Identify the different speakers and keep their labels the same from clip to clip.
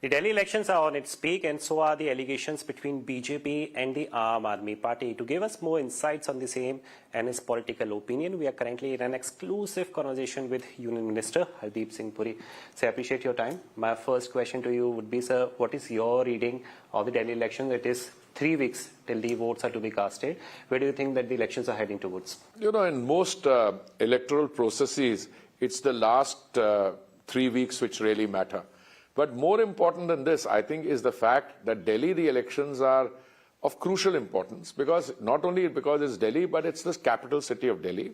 Speaker 1: The Delhi elections are on its peak, and so are the allegations between BJP and the Aam Aadmi Party. To give us more insights on the same and his political opinion, we are currently in an exclusive conversation with Union Minister Hardeep Singh Puri. Sir, I appreciate your time. My first question to you would be, sir, what is your reading of the Delhi elections? It is 3 weeks till the votes are to be casted. Where do you think that the elections are heading towards?
Speaker 2: You know, in most electoral processes, it's the last 3 weeks which really matter. But more important than this, I think, is the fact that Delhi, the elections are of crucial importance, because not only because it's Delhi, but it's the capital city of Delhi.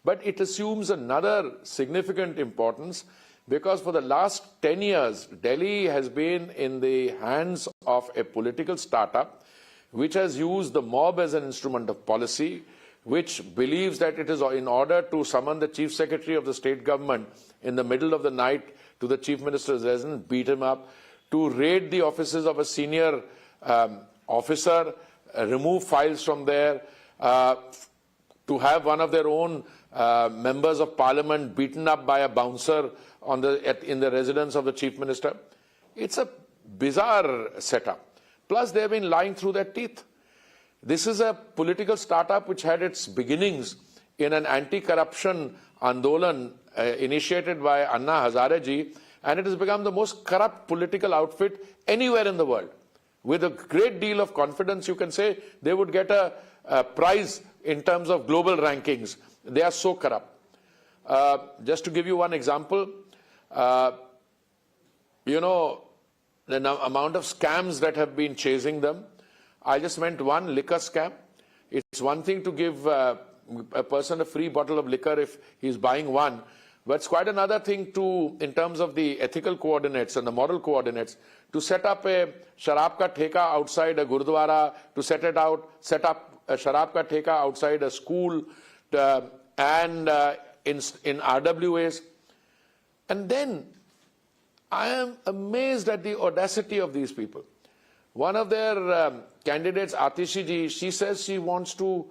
Speaker 2: But it assumes another significant importance, because for the last 10 years, Delhi has been in the hands of a political startup which has used the mob as an instrument of policy, which believes that it is in order to summon the chief secretary of the state government in the middle of the night to the chief minister's residence, beat him up, to raid the offices of a senior officer, remove files from there, to have one of their own members of parliament beaten up by a bouncer in the residence of the chief minister. It's a bizarre setup. Plus, they've been lying through their teeth. This is a political startup which had its beginnings in an anti-corruption Andolan initiated by Anna Hazare ji, and it has become the most corrupt political outfit anywhere in the world. With a great deal of confidence, you can say they would get a prize in terms of global rankings. They are so corrupt. Just to give you one example, you know, the amount of scams that have been chasing them. I just meant one liquor scam. It's one thing to give a person a free bottle of liquor if he's buying one, but it's quite another thing to, in terms of the ethical coordinates and the moral coordinates, to set up a sharab ka theka outside a gurdwara, to set up a sharab ka theka outside a school, and in RWAs. And then I am amazed at the audacity of these people. One of their candidates, Atishi ji, she says she wants to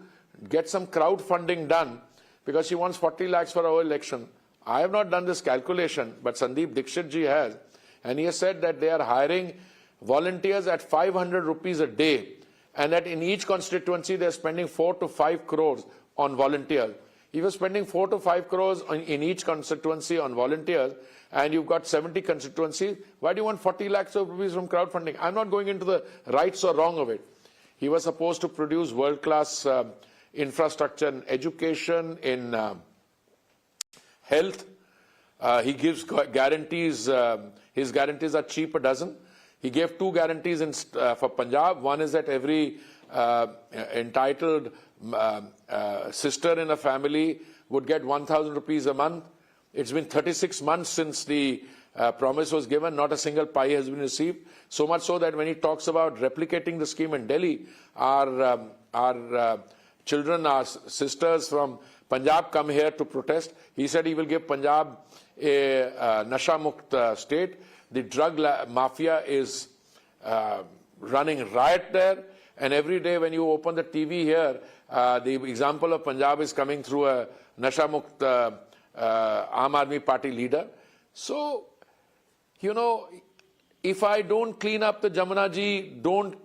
Speaker 2: get some crowdfunding done because she wants 40 lakhs for our election. I have not done this calculation, but Sandeep Dixit ji has. And he has said that they are hiring volunteers at 500 rupees a day, and that in each constituency they are spending 4 to 5 crores on volunteers. If you're spending 4 to 5 crores in each constituency on volunteers, and you've got 70 constituencies, why do you want 40 lakhs of rupees from crowdfunding? I'm not going into the rights or wrong of it. He was supposed to produce world-class infrastructure in education, in health. He gives guarantees. His guarantees are cheap a dozen. He gave 2 guarantees for Punjab. One is that every entitled sister in a family would get 1,000 rupees a month. It's been 36 months since the promise was given. Not a single pie has been received. So much so that when he talks about replicating the scheme in Delhi, our children, our sisters from Punjab come here to protest. He said he will give Punjab a Nasha Mukt state. The drug mafia is running riot there. And every day when you open the TV here, the example of Punjab is coming through a Nasha Mukt Aam Aadmi Party leader. So, you know, if I don't clean up the Jamuna ji, don't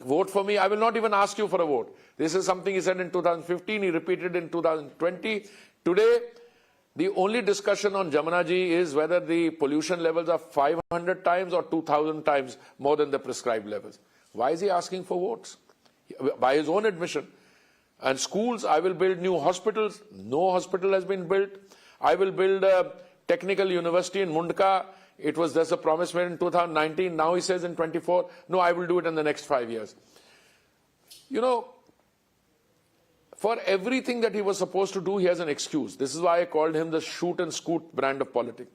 Speaker 2: vote for me, I will not even ask you for a vote. This is something he said in 2015, he repeated in 2020. Today, the only discussion on Jamuna ji is whether the pollution levels are 500 times or 2,000 times more than the prescribed levels. Why is he asking for votes? By his own admission. And schools, I will build new hospitals. No hospital has been built. I will build a technical university in Mundka. There's a promise made in 2019. Now he says in 24, no, I will do it in the next 5 years. You know, for everything that he was supposed to do, he has an excuse. This is why I called him the shoot and scoot brand of politics.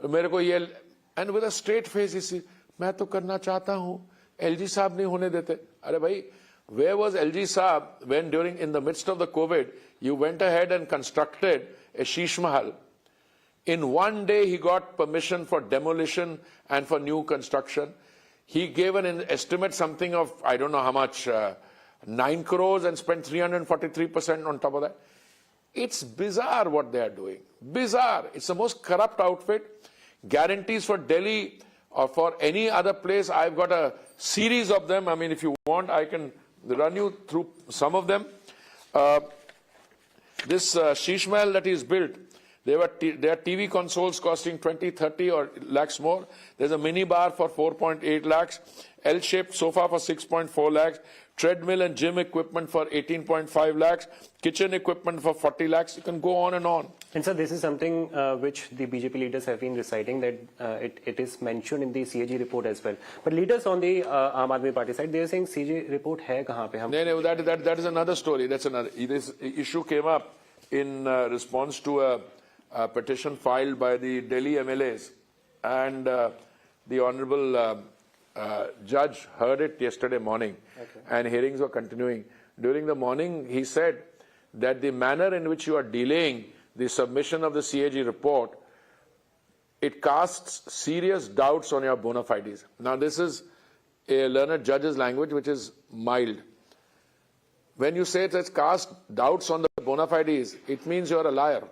Speaker 2: And with a straight face, he says, मैं तो करना चाहता हूँ. LG साहब नहीं होने देते. अरे भाई, where was LG Saab when in the midst of the COVID, you went ahead and constructed a Sheesh Mahal? In one day, he got permission for demolition and for new construction. He gave an estimate, something of, I don't know how much, 9 crores and spent 343% on top of that. It's bizarre what they are doing. Bizarre. It's the most corrupt outfit. Guarantees for Delhi or for any other place. I've got a series of them. I mean, if you want, I can run you through some of them. This Sheesh Mahal that he's built, there are TV consoles costing 20, 30 or lakhs more. There's a mini bar for 4.8 lakhs, L-shaped sofa for 6.4 lakhs, treadmill and gym equipment for 18.5 lakhs, kitchen equipment for 40 lakhs. You can go on and on.
Speaker 1: And sir, this is something which the BJP leaders have been reciting, that it is mentioned in the CAG report as well. But leaders on the Aam Aadmi Party side, they are saying CAG report hai kahan pe?
Speaker 2: No, that is another story. That's another. This issue came up in response to a petition filed by the Delhi MLAs, and the Honorable Judge heard it yesterday morning, and hearings were continuing. During the morning, he said that the manner in which you are delaying the submission of the CAG report, it casts serious doubts on your bona fides. Now, this is a learned judge's language, which is mild. When you say it casts doubts on the bona fides, it means you're a liar.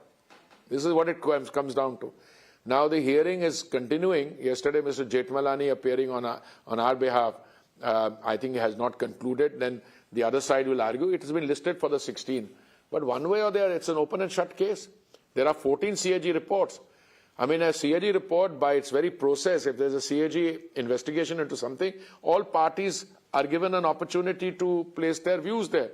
Speaker 2: This is what it comes down to. Now the hearing is continuing. Yesterday, Mr. Jethmalani appearing on our behalf, I think he has not concluded. Then the other side will argue. It has been listed for the 16th. But one way or the other, it's an open and shut case. There are 14 CAG reports. I mean, a CAG report, by its very process, if there's a CAG investigation into something, all parties are given an opportunity to place their views there.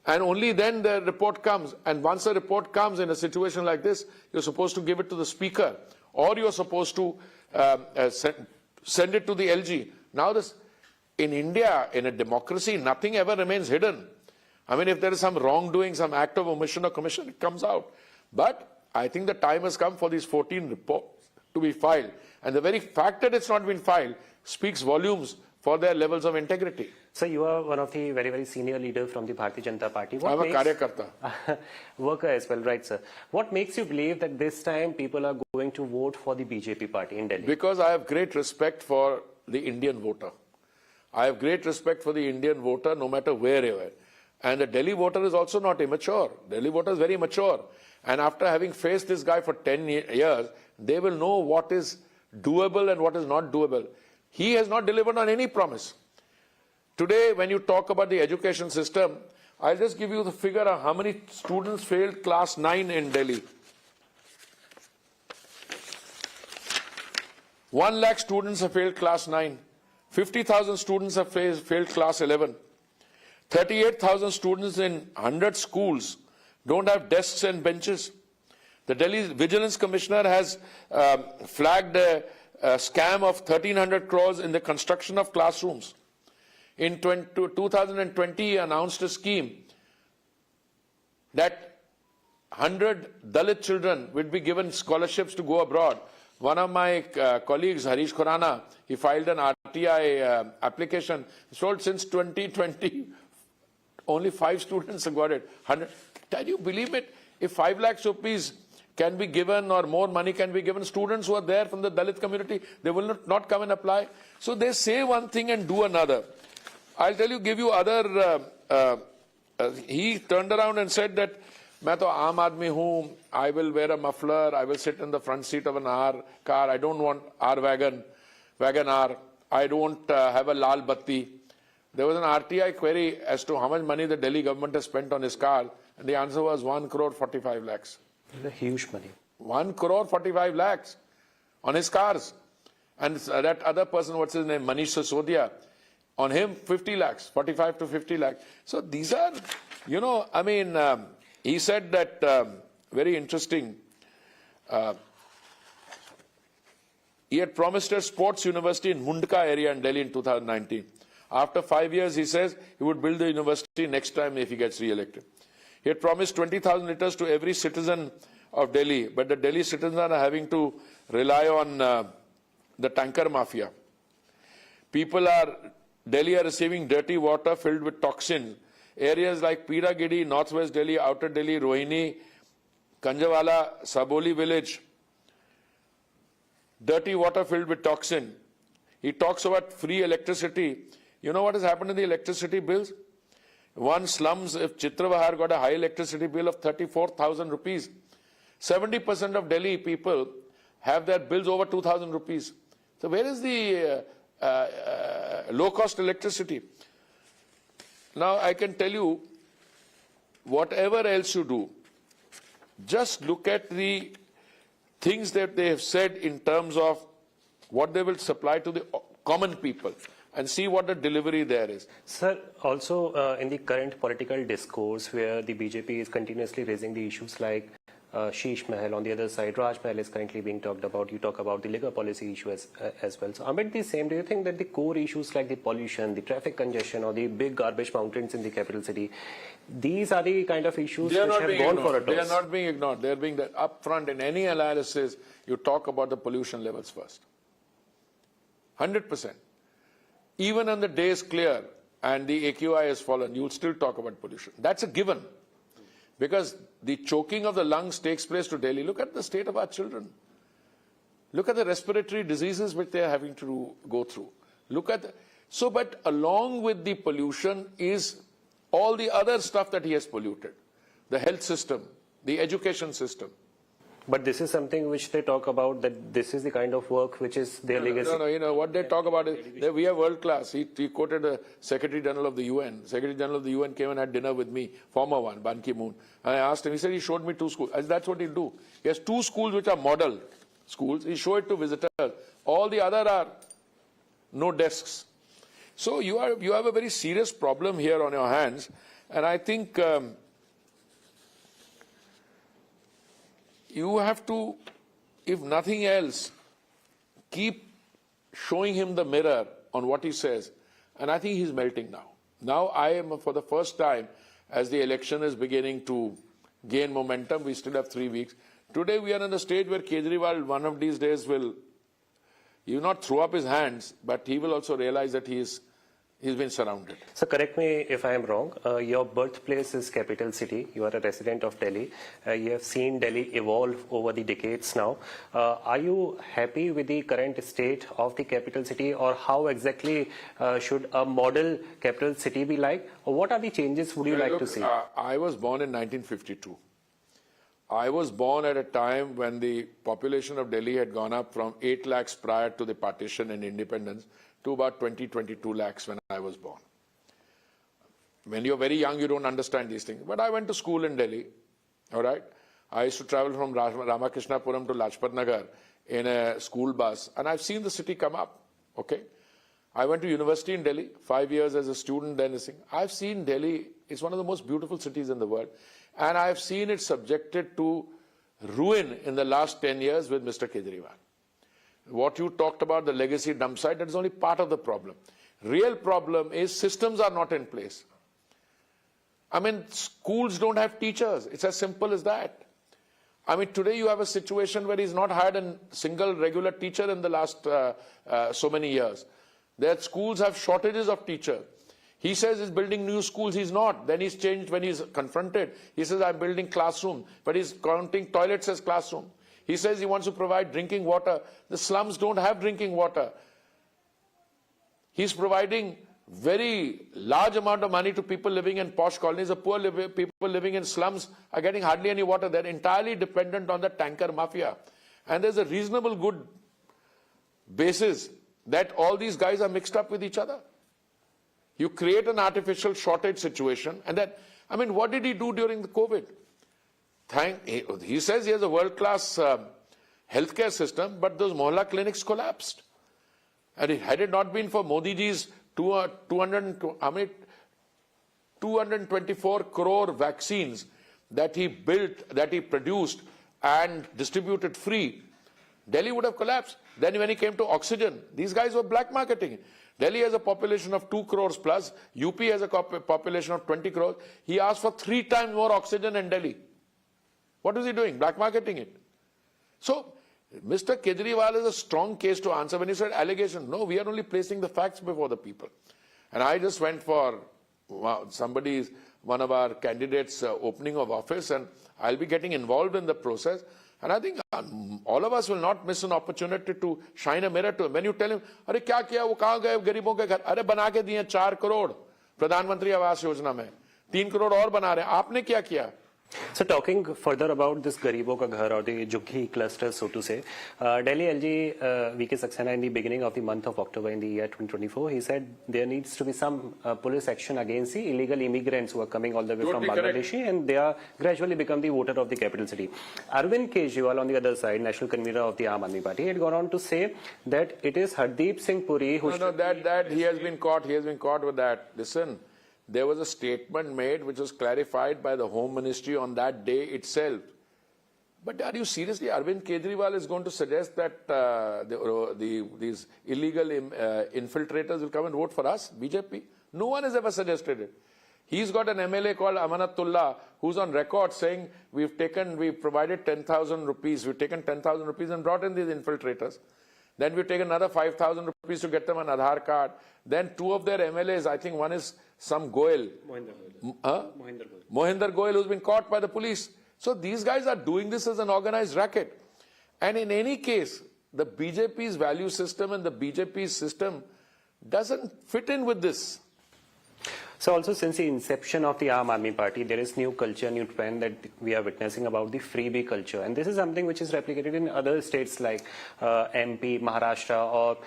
Speaker 2: And only then the report comes. And once a report comes in a situation like this, you're supposed to give it to the speaker, or you're supposed to send it to the LG. Now this, in India, in a democracy, nothing ever remains hidden. I mean, if there is some wrongdoing, some act of omission or commission, it comes out. But I think the time has come for these 14 reports to be filed. And the very fact that it's not been filed speaks volumes for their levels of integrity.
Speaker 1: So you are one of the very, very senior leaders from the Bharatiya Janata Party.
Speaker 2: I'm a karyakarta.
Speaker 1: Worker as well, right, sir? What makes you believe that this time people are going to vote for the BJP party in Delhi?
Speaker 2: Because I have great respect for the Indian voter. I have great respect for the Indian voter, no matter where you are. And the Delhi voter is also not immature. Delhi voter is very mature. And after having faced this guy for 10 years, they will know what is doable and what is not doable. He has not delivered on any promise. Today, when you talk about the education system, I'll just give you the figure of how many students failed class 9 in Delhi. 1 lakh students have failed class 9. 50,000 students have failed class 11. 38,000 students in 100 schools don't have desks and benches. The Delhi Vigilance Commissioner has flagged a scam of 1,300 crores in the construction of classrooms. In 2020, he announced a scheme that 100 Dalit children would be given scholarships to go abroad. One of my colleagues, Harish Khurana, he filed an RTI application. He told since 2020, only 5 students have got it. 100. Can you believe it? If 5 lakhs rupees can be given or more money can be given, students who are there from the Dalit community, they will not come and apply. So they say one thing and do another. I'll tell you, give you other, he turned around and said that, "Main to aam aadmi hoon, I will wear a muffler, I will sit in the front seat of an R car, I don't want R wagon R, I don't have a lal batti." There was an RTI query as to how much money the Delhi government has spent on his car, and the answer was 1 crore 45 lakhs.
Speaker 1: It's a huge money.
Speaker 2: 1 crore 45 lakhs on his cars. And that other person, what's his name, Manish Sisodia, on him 50 lakhs, 45 to 50 lakhs. So these are, you know, I mean, he said that, very interesting, he had promised a sports university in Mundka area in Delhi in 2019. After 5 years, he says he would build the university next time if he gets re-elected. He had promised 20,000 litres to every citizen of Delhi, but the Delhi citizens are having to rely on the tanker mafia. Delhi are receiving dirty water filled with toxins. Areas like Piragidi, Northwest Delhi, Outer Delhi, Rohini, Kanjawala, Saboli village, dirty water filled with toxin. He talks about free electricity. You know what has happened in the electricity bills? One slums, if Chitravahar got a high electricity bill of 34,000 rupees, 70% of Delhi people have their bills over 2,000 rupees. So where is the low-cost electricity? Now I can tell you, whatever else you do, just look at the things that they have said in terms of what they will supply to the common people and see what the delivery there is.
Speaker 1: Sir, also in the current political discourse where the BJP is continuously raising the issues like Sheesh Mahal, on the other side, Raj Mahal is currently being talked about. You talk about the liquor policy issue as well. So amid the same, do you think that the core issues like the pollution, the traffic congestion, or the big garbage mountains in the capital city, these are the kind of issues which have gone for a toss?
Speaker 2: They are not being ignored. They are being upfront in any analysis. You talk about the pollution levels first. 100%. Even on the day is clear and the AQI has fallen, you'll still talk about pollution. That's a given. Because the choking of the lungs takes place to Delhi. Look at the state of our children. Look at the respiratory diseases which they are having to go through. Look at but along with the pollution is all the other stuff that he has polluted. The health system, the education system.
Speaker 1: But this is something which they talk about, that this is the kind of work which is their legacy.
Speaker 2: No, you know, what they talk about is that we are world class. He quoted the Secretary General of the UN. Secretary General of the UN came and had dinner with me, former one, Ban Ki-moon. And I asked him, he said he showed me 2 schools. I said, that's what he'll do. He has 2 schools which are model schools. He showed it to visitors. All the other are no desks. So you have a very serious problem here on your hands. And I think you have to, if nothing else, keep showing him the mirror on what he says. And I think he's melting now. Now I am, for the first time, as the election is beginning to gain momentum, we still have 3 weeks. Today we are in a stage where Kejriwal, one of these days, he will not throw up his hands, but he will also realize that he's been surrounded.
Speaker 1: So correct me if I am wrong. Your birthplace is capital city. You are a resident of Delhi. You have seen Delhi evolve over the decades now. Are you happy with the current state of the capital city, or how exactly should a model capital city be like? Or what are the changes would you like to see?
Speaker 2: I was born in 1952. I was born at a time when the population of Delhi had gone up from 8 lakhs prior to the partition and independence to about 20-22 lakhs when I was born. When you're very young, you don't understand these things. But I went to school in Delhi, all right? I used to travel from Ramakrishnapura to Lajpat Nagar in a school bus, and I've seen the city come up, okay? I went to university in Delhi, 5 years as a student then. I've seen Delhi, it's one of the most beautiful cities in the world, and I've seen it subjected to ruin in the last 10 years with Mr. Kejriwal. What you talked about, the legacy dump site, that is only part of the problem. Real problem is systems are not in place. I mean, schools don't have teachers. It's as simple as that. I mean, today you have a situation where he's not hired a single regular teacher in the last so many years. That schools have shortages of teachers. He says he's building new schools. He's not. Then he's changed when he's confronted. He says, I'm building classroom, but he's counting toilets as classroom. He says he wants to provide drinking water. The slums don't have drinking water. He's providing very large amount of money to people living in posh colonies. The poor people living in slums are getting hardly any water. They're entirely dependent on the tanker mafia. And there's a reasonable good basis that all these guys are mixed up with each other. You create an artificial shortage situation. And then, I mean, what did he do during the COVID? He says he has a world-class healthcare system, but those mohalla clinics collapsed. And had it not been for Modi ji's 224 crore vaccines that he built, that he produced and distributed free, Delhi would have collapsed. Then when he came to oxygen, these guys were black marketing. Delhi has a population of 2 crores plus. UP has a population of 20 crores. He asked for 3 times more oxygen in Delhi. What is he doing? Black marketing it. So, Mr. Kejriwal is a strong case to answer when he said allegation. No, we are only placing the facts before the people. And I just went for one of our candidates' opening of office, and I'll be getting involved in the process. And I think all of us will not miss an opportunity to shine a mirror to him. When you tell him, "Arey kya kiya? Wo kahan gaye garibon ke ghar?" "Arey bana ke diye 4 crore Pradhan Mantri Awas Yojana mein. 3 crore aur bana rahe hain. Aapne kya kiya?"
Speaker 1: So talking further about this Garibo Ka Ghar or the Jughi cluster, so to say, Delhi LG VK Saxena in the beginning of the month of October in the year 2024, he said there needs to be some police action against the illegal immigrants who are coming all the way from Bangladesh and they are gradually become the voter of the capital city. Arvind Kejriwal on the other side, national convener of the Aam Aadmi Party, had gone on to say that it is Hardeep Singh Puri who...
Speaker 2: No, that he has been caught with that. Listen. There was a statement made which was clarified by the Home Ministry on that day itself. But are you seriously, Arvind Kejriwal is going to suggest that these illegal infiltrators will come and vote for us, BJP? No one has ever suggested it. He's got an MLA called Amanatullah who's on record saying we've provided 10,000 rupees. We've taken 10,000 rupees and brought in these infiltrators. Then we've taken another 5,000 rupees to get them an Aadhaar card. Then two of their MLAs, I think one is some Goel. Mohinder Goel, who's been caught by the police. So these guys are doing this as an organized racket. And in any case, the BJP's value system and the BJP's system doesn't fit in with this.
Speaker 1: So also since the inception of the Aam Aadmi Party, there is new culture, new trend that we are witnessing about the freebie culture. And this is something which is replicated in other states like MP, Maharashtra or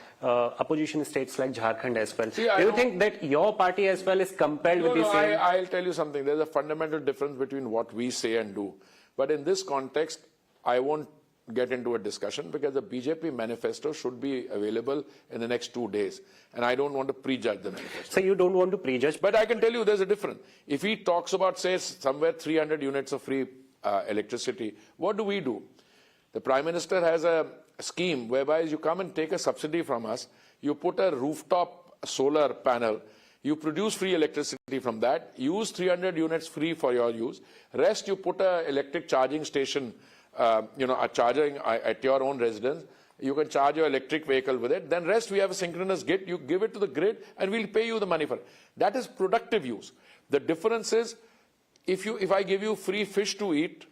Speaker 1: opposition states like Jharkhand as well.
Speaker 2: See,
Speaker 1: do you think that your party as well is compelled with the same?
Speaker 2: I'll tell you something. There's a fundamental difference between what we say and do. But in this context, I won't get into a discussion because the BJP manifesto should be available in the next 2 days. And I don't want to prejudge the manifesto.
Speaker 1: So you don't want to prejudge?
Speaker 2: But I can tell you there's a difference. If he talks about, say, somewhere 300 units of free electricity, what do? The Prime Minister has a scheme whereby you come and take a subsidy from us, you put a rooftop solar panel, you produce free electricity from that, use 300 units free for your use, rest you put a electric charging station, a charging at your own residence, you can charge your electric vehicle with it, then rest we have a synchronous grid, you give it to the grid and we'll pay you the money for it. That is productive use. The difference is, if I give you free fish to eat,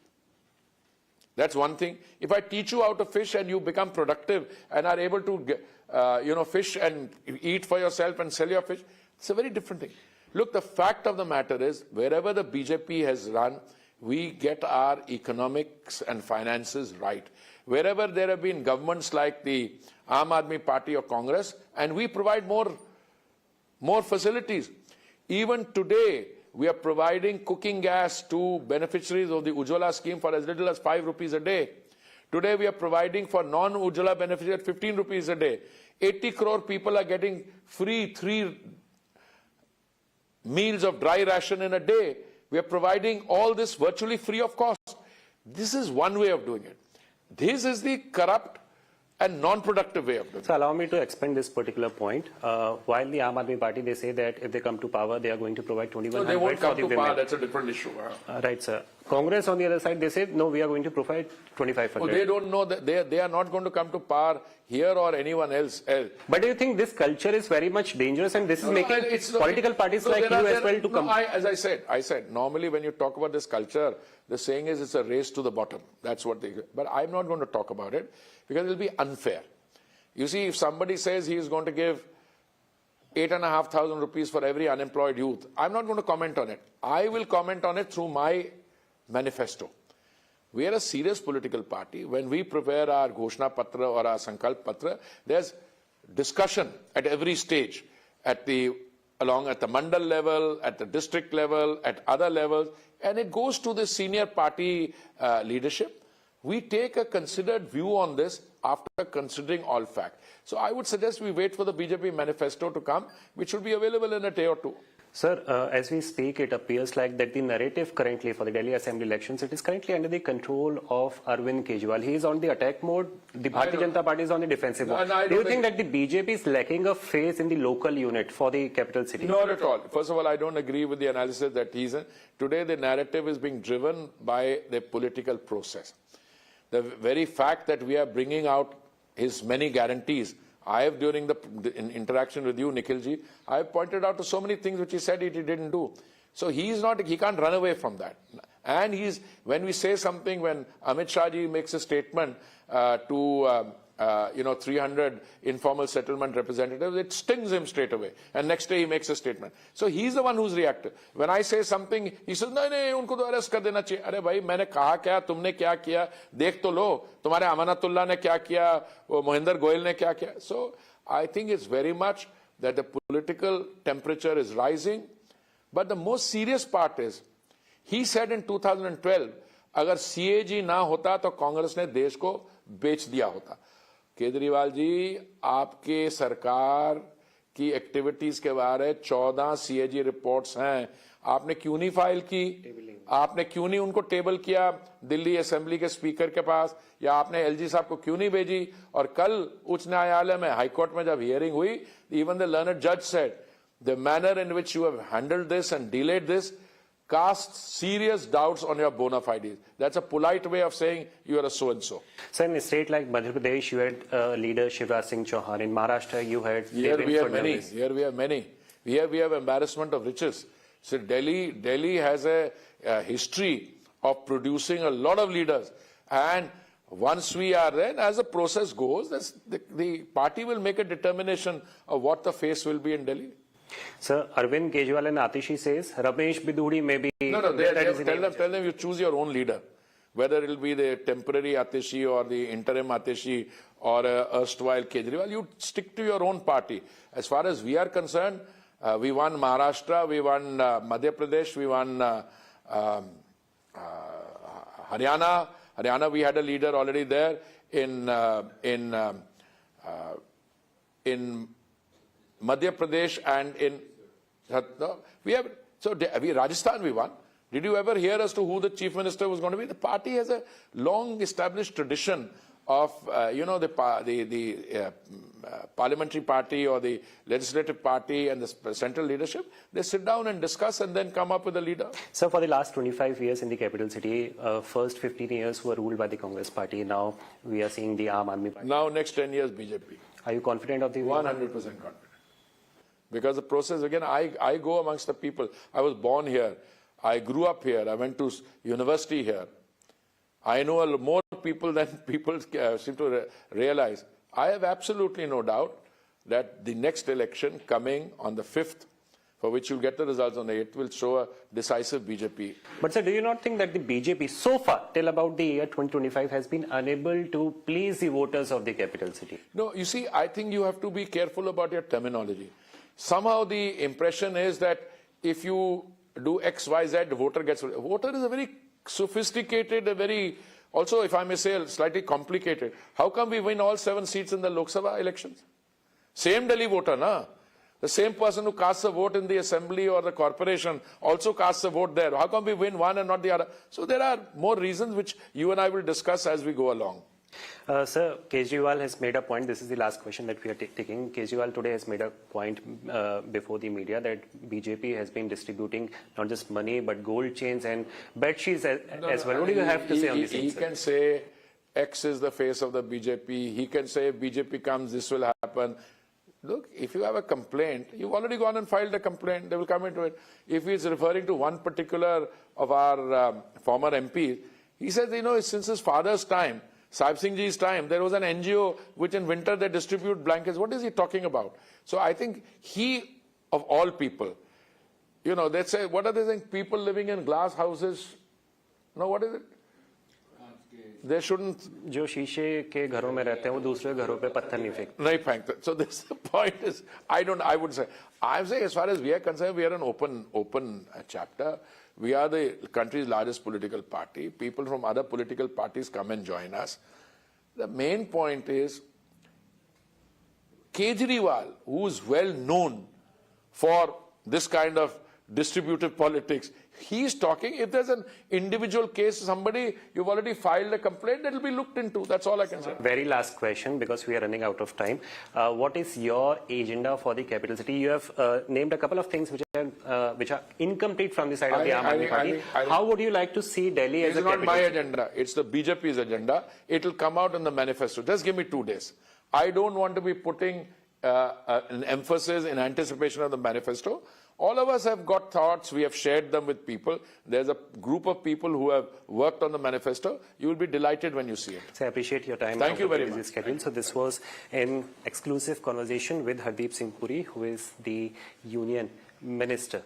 Speaker 2: that's one thing. If I teach you how to fish and you become productive and are able to fish and eat for yourself and sell your fish, it's a very different thing. Look, the fact of the matter is, wherever the BJP has run, we get our economics and finances right. Wherever there have been governments like the Aam Aadmi Party or Congress, and we provide more facilities. Even today, we are providing cooking gas to beneficiaries of the Ujjwala scheme for as little as 5 rupees a day. Today, we are providing for non-Ujjwala beneficiaries at 15 rupees a day. 80 crore people are getting free 3 meals of dry ration in a day. We are providing all this virtually free of cost. This is one way of doing it. This is the corrupt and non-productive way of doing it.
Speaker 1: So allow me to expand this particular point. While the Aam Aadmi Party, they say that if they come to power, they are going to provide 2,100
Speaker 2: they won't
Speaker 1: for
Speaker 2: come
Speaker 1: the
Speaker 2: to
Speaker 1: women.
Speaker 2: power, that's a different issue.
Speaker 1: Right, sir. Congress on the other side, they say, no, we are going to provide 2,500.
Speaker 2: Oh, they don't know that they are not going to come to power here or anyone else.
Speaker 1: But do you think this culture is very much dangerous and this is making political parties like you as well to come?
Speaker 2: As I said, normally when you talk about this culture, the saying is it's a race to the bottom. That's what but I'm not going to talk about it because it'll be unfair. You see, if somebody says he is going to give 8,500 rupees for every unemployed youth, I'm not going to comment on it. I will comment on it through my manifesto. We are a serious political party. When we prepare our Ghoshna Patra or our Sankalp Patra, there's discussion at every stage, along at the mandal level, at the district level, at other levels, and it goes to the senior party leadership. We take a considered view on this after considering all facts. So I would suggest we wait for the BJP manifesto to come, which should be available in a day or two.
Speaker 1: Sir, as we speak, it appears like that the narrative currently for the Delhi Assembly elections, it is currently under the control of Arvind Kejriwal. He is on the attack mode. The Bharatiya Janata Party is on the defensive mode. Do you think that the BJP is lacking a face in the local unit for the capital city?
Speaker 2: Not at all. First of all, I don't agree with the analysis that he's in. Today, the narrative is being driven by the political process. The very fact that we are bringing out his many guarantees, I have, during the interaction with you, Nikhilji, I have pointed out to so many things which he said he didn't do. So he can't run away from that. And when we say something, when Amit Shah ji makes a statement to 300 informal settlement representatives, it stings him straight away. And next day he makes a statement. So he's the one who's reactive. When I say something, he says, no, unko to arrest kar dena chahiye. Arey bhai, maine kaha kya, tumne kya kiya, dekh to lo. Tumhare Amanatullah ne kya kiya, Mohinder Goyal ne kya kiya. So I think it's very much that the political temperature is rising. But the most serious part is, he said in 2012, अगर CAG ना होता तो कांग्रेस ने देश को बेच दिया होता. केजरीवाल जी, आपके सरकार की एक्टिविटीज के बारे 14 CAG रिपोर्ट्स हैं, आपने क्यों नहीं फाइल की? आपने क्यों नहीं उनको टेबल किया दिल्ली असेंबली के स्पीकर के पास, या आपने LG साहब को क्यों नहीं भेजी? और कल उच्च न्यायालय में, हाईकोर्ट में जब हियरिंग हुई, इवन द लर्नड जज said the manner in which you have handled this and delayed this casts serious doubts on your bona fides. That's a polite way of saying you are a so-and-so.
Speaker 1: So in a state like Madhya Pradesh, you had leader Shivraj Singh Chauhan. In Maharashtra, you had...
Speaker 2: Here we have many. Here we have embarrassment of riches. So Delhi has a history of producing a lot of leaders. And once we are there, as the process goes, the party will make a determination of what the face will be in Delhi.
Speaker 1: Sir, Arvind Kejriwal and Atishi says Ramesh Biduri may be...
Speaker 2: No, tell them you choose your own leader. Whether it will be the temporary Atishi or the interim Atishi or erstwhile Kejriwal, you stick to your own party. As far as we are concerned, we won Maharashtra, we won Madhya Pradesh, we won Haryana. Haryana, we had a leader already there. In Madhya Pradesh and in Rajasthan we won. Did you ever hear as to who the chief minister was going to be? The party has a long established tradition of the parliamentary party or the legislative party and the central leadership. They sit down and discuss and then come up with a leader.
Speaker 1: So for the last 25 years in the capital city, first 15 years were ruled by the Congress party. Now we are seeing the Aam Aadmi Party.
Speaker 2: Now next 10 years BJP.
Speaker 1: Are you confident of the
Speaker 2: 100% confident. Because the process, again, I go amongst the people. I was born here. I grew up here. I went to university here. I know more people than people seem to realize. I have absolutely no doubt that the next election coming on the 5th, for which you'll get the results on the 8th, will show a decisive BJP.
Speaker 1: But sir, do you not think that the BJP so far, till about the year 2025, has been unable to please the voters of the capital city?
Speaker 2: No, you see, I think you have to be careful about your terminology. Somehow the impression is that if you do X, Y, Z, voter gets... Voter is a very sophisticated, a very... Also, if I may say, slightly complicated. How come we win all 7 seats in the Lok Sabha elections? Same Delhi voter, na? The same person who casts a vote in the assembly or the corporation also casts a vote there. How come we win one and not the other? So there are more reasons which you and I will discuss as we go along.
Speaker 1: Sir, Kejriwal has made a point. This is the last question that we are taking. Kejriwal today has made a point before the media that BJP has been distributing not just money but gold chains and bed sheets as well. What do you have to say on this?
Speaker 2: He can say X is the face of the BJP. He can say if BJP comes, this will happen. Look, if you have a complaint, you've already gone and filed a complaint. They will come into it. If he's referring to one particular of our former MPs, he says, since his father's time, Sahib Singh Ji's time, there was an NGO which in winter they distribute blankets. What is he talking about? So I think he, of all people, they say, what are they saying? People living in glass houses. No, what is it? They shouldn't.
Speaker 1: जो शीशे के घरों में रहते हैं वो दूसरे घरों पे पत्थर नहीं फेंकते.
Speaker 2: So this the point is, I'm saying as far as we are concerned, we are an open chapter. We are the country's largest political party. People from other political parties come and join us. The main point is, Kejriwal, who is well known for this kind of distributive politics, he's talking, if there's an individual case, somebody, you've already filed a complaint, that will be looked into. That's all I can say.
Speaker 1: Very last question, because we are running out of time. What is your agenda for the capital city? You have named a couple of things which are incomplete from the side of the Aam Aadmi Party. How would you like to see Delhi as a capital?
Speaker 2: It's not my agenda. It's the BJP's agenda. It will come out in the manifesto. Just give me 2 days. I don't want to be putting an emphasis in anticipation of the manifesto. All of us have got thoughts, we have shared them with people. There's a group of people who have worked on the manifesto. You will be delighted when you see it.
Speaker 1: So I appreciate your time.
Speaker 2: Thank you very much.
Speaker 1: Schedule. So this was an exclusive conversation with Hardeep Singh Puri, who is the Union Minister.